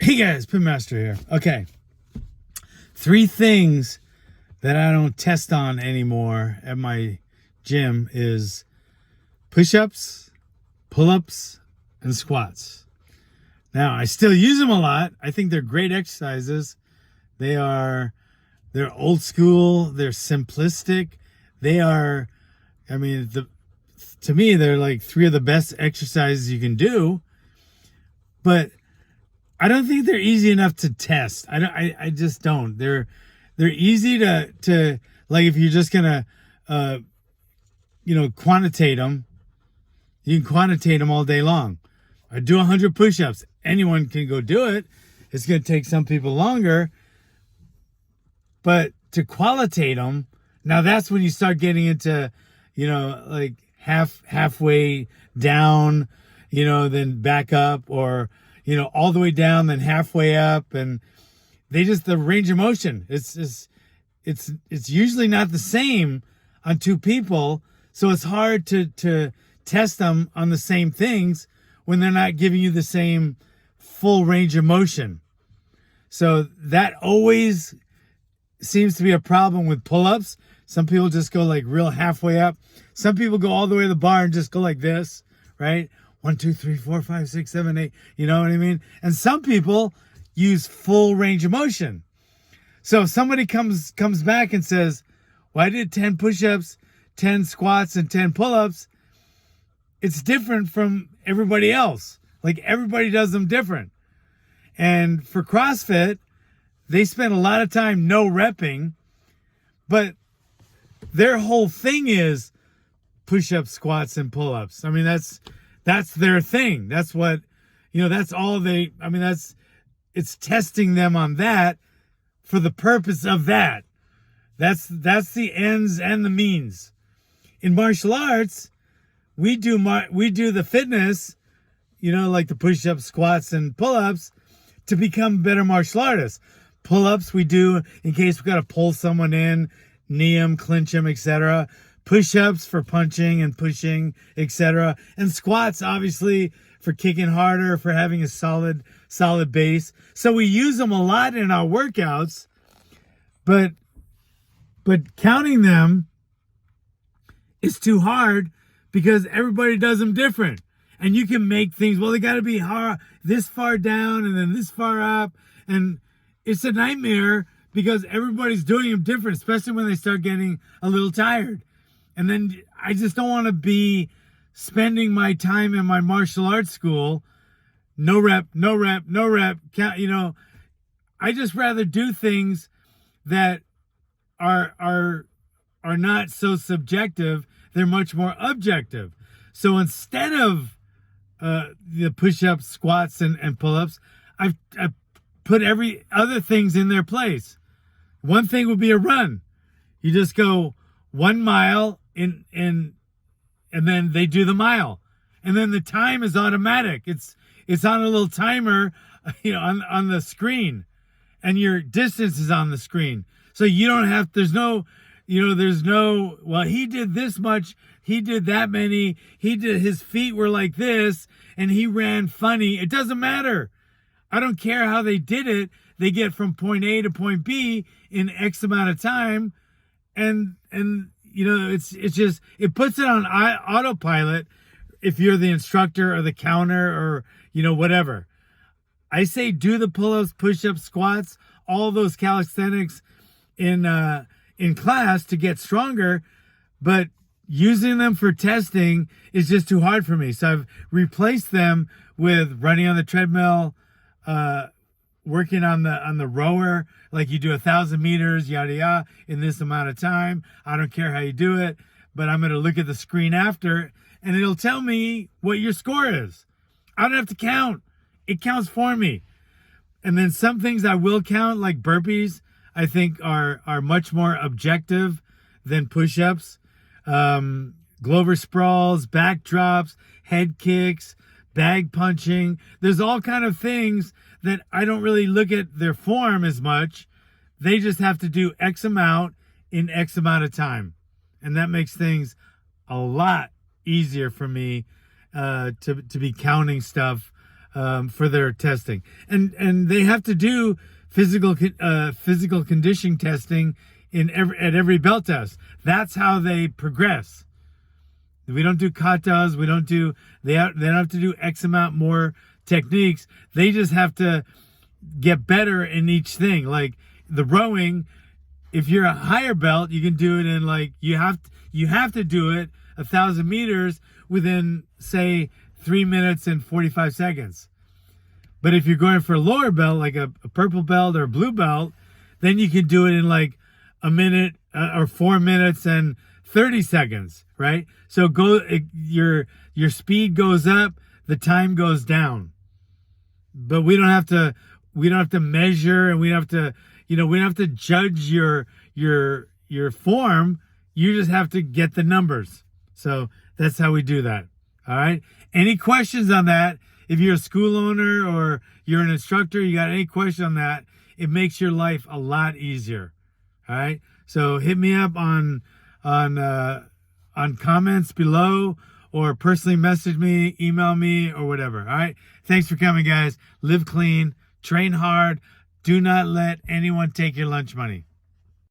Hey guys, Pinmaster here. Okay. 3 things that I don't test on anymore at my gym is push-ups, pull-ups, and squats. Now, I still use them a lot. I think they're great exercises. They're old school, they're simplistic. To me, they're like 3 of the best exercises you can do. But I don't think they're easy enough to test. I just don't. They're easy to like, if you're just gonna quantitate them. You can quantitate them all day long. I do 100 push-ups. Anyone can go do it. It's gonna take some people longer. But to qualitate them, now that's when you start getting into, like halfway down, then back up, or all the way down, then halfway up, and the range of motion. It's usually not the same on 2 people, so it's hard to test them on the same things when they're not giving you the same full range of motion. So that always seems to be a problem with pull-ups. Some people just go like real halfway up. Some people go all the way to the bar and just go like this, right? 1, 2, 3, 4, 5, 6, 7, 8. You know what I mean? And some people use full range of motion. So if somebody comes back and says, well, I did 10 push-ups, 10 squats, and 10 pull-ups, it's different from everybody else. Like, everybody does them different. And for CrossFit, they spend a lot of time no repping, but their whole thing is push-ups, squats, and pull-ups. I mean, that's their thing. That's what, that's all it's testing them on that for the purpose of that. That's the ends and the means. In martial arts, we do the fitness, like the push-ups, squats, and pull-ups to become better martial artists. Pull-ups we do in case we got to pull someone in, knee them, clinch them, etc. Push-ups for punching and pushing, etc. And squats, obviously, for kicking harder, for having a solid base. So we use them a lot in our workouts, but counting them is too hard because everybody does them different. And you can make things, well, they got to be hard, this far down and then this far up. And it's a nightmare because everybody's doing them different, especially when they start getting a little tired. And then I just don't want to be spending my time in my martial arts school, no rep, count, I just rather do things that are not so subjective. They're much more objective. So instead of the push-ups, squats, and pull-ups, I've put every other things in their place. One thing would be a run. You just go 1 mile and then they do the mile, and then the time is automatic. It's on a little timer, on the screen, and your distance is on the screen. So you don't have. There's no. Well, he did this much. He did that many. His feet were like this, and he ran funny. It doesn't matter. I don't care how they did it. They get from point A to point B in X amount of time, and it's just, it puts it on autopilot if you're the instructor or the counter or whatever. I say do the pull-ups, push-ups, squats, all those calisthenics in class to get stronger, but using them for testing is just too hard for me. So I've replaced them with running on the treadmill, working on the rower, like you do 1,000 meters, yada yada, in this amount of time. I don't care how you do it, but I'm going to look at the screen after, and it'll tell me what your score is. I don't have to count. It counts for me. And then some things I will count, like burpees, I think are much more objective than push-ups. Glover sprawls, backdrops, head kicks, bag punching. There's all kind of things that I don't really look at their form as much. They just have to do X amount in X amount of time. And that makes things a lot easier for me to be counting stuff for their testing, and they have to do physical conditioning testing at every belt test. That's how they progress. We don't do katas. They don't have to do X amount more techniques. They just have to get better in each thing. Like the rowing, if you're a higher belt, you can do it in you have to do it 1,000 meters within, say, 3 minutes and 45 seconds. But if you're going for a lower belt, like a purple belt or a blue belt, then you can do it in a minute or 4 minutes and 30 seconds, right? So your speed goes up, the time goes down. But we don't have to measure, and we don't have to judge your form. You just have to get the numbers. So that's how we do that. All right. Any questions on that? If you're a school owner or you're an instructor, you got any question on that, it makes your life a lot easier. All right. So hit me up on comments below, or personally message me, email me, or whatever. All right. Thanks for coming, guys. Live clean, train hard. Do not let anyone take your lunch money.